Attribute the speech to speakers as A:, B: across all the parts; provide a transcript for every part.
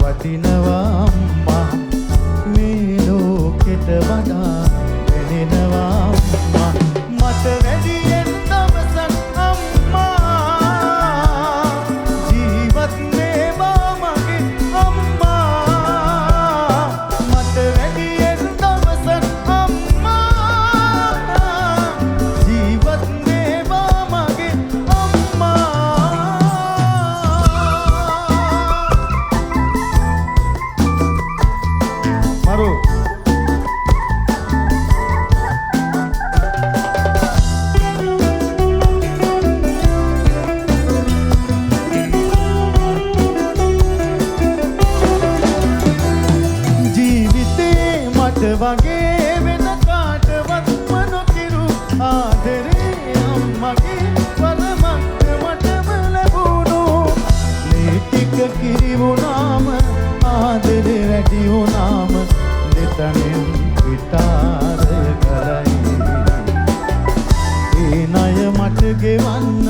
A: වටිනවා අම්මා මේ ලෝකෙට වඩා වෙනෙනවා අම්මා මට වැඩියෙන් දවසක් අම්මා ජීවත් වේවා මගේ අම්මා මට වැඩියෙන් දවසක් අම්මා ජීවත් වේවා මගේ අම්මා වගේ වෙන කාටවත් නොකිරු ආදරේ අම්මගේ වරමක් මටම ලැබුණු මේ ටික කිරි වුණාම ආදරේ වැඩි වුණාම දෙතනින් පිටාර කරයි ඒ ණය මට ගෙවන්න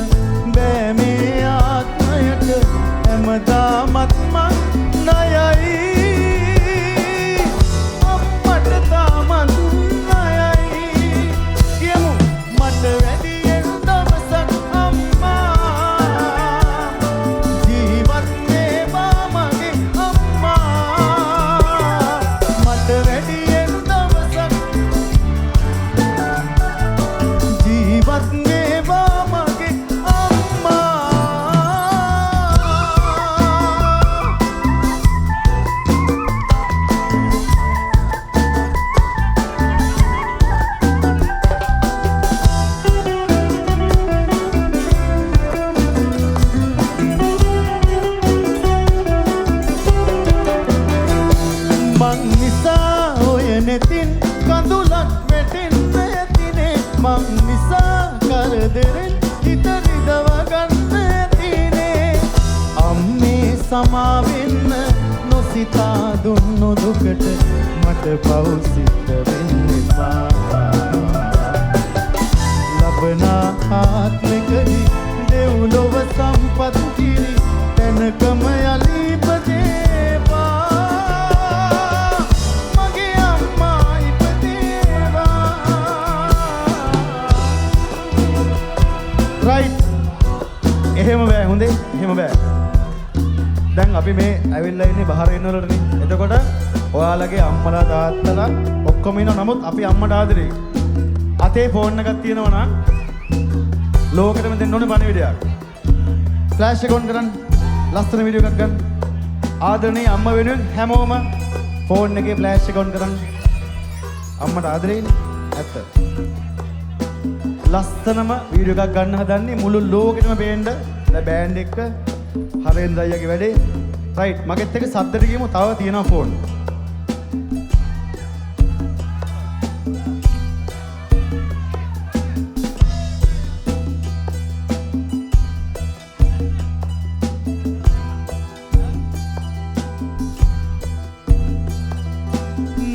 A: බෑ මේ ආත්මයට හැමදාමත් මං ණයයි මං නිසා කරදරෙන් හිත රිදව ගන්න ඇතිනේ අම්මේ සමාවෙන්න නොසිතා දුන්නු දුකට මට පව් සිද්ධ වෙන්න එපා ලබන ආත්මෙකදී දෙව්ලොව සම්පත් කිරි තැනකම යලි ඉපදේවා මගේ අම්මා ඉපදේවා රයිට් එහෙම බෑ හොඳේ එහෙම බෑ දැන් අපි මේ ඇවිල්ලා ඉන්නේ බහර ඉන්නවලටනේ එතකොට ඔයාලගේ අම්මලා තාත්තලා ඔක්කොම ඉන්නවා නමුත් අපි අම්මට ආදරේ අතේ ෆෝන් එකක් තියෙනවා නම් ලෝකෙටම දෙන්න ඕනේ පණිවිඩයක් ෆ්ලෑෂ් එක ඔන් කරන්න ලස්සන වීඩියෝ එකක් ගන්න ආදරණීය අම්මා වෙනුවෙන් හැමෝම ෆෝන් එකේ ෆ්ලෑෂ් එක ඔන් කරන්න අම්මට ආදරේනේ ඇත්ත ලස්සනම වීඩියෝ එකක් ගන්න හදන්නේ මුළු ලෝකෙටම පේන්න දැන් බෑන්ඩ් එක හරෙන්ද අයියාගේ වැඩේ රයිට් මගෙත් එක සද්දට ගියමු තව තියෙනවා ෆෝන්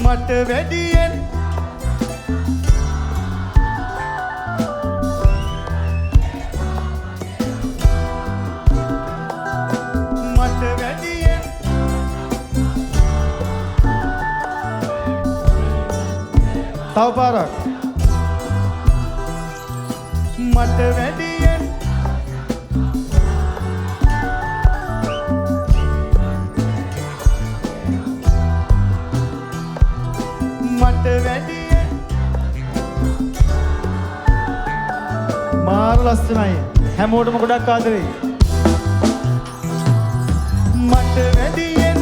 A: මට වැඩියෙන් තව පාරක් මට වැඩියෙන් මට වැඩියෙන් මාර ලස්සනයි හැමෝටම ගොඩක් ආදරෙයි මට වැඩියෙන්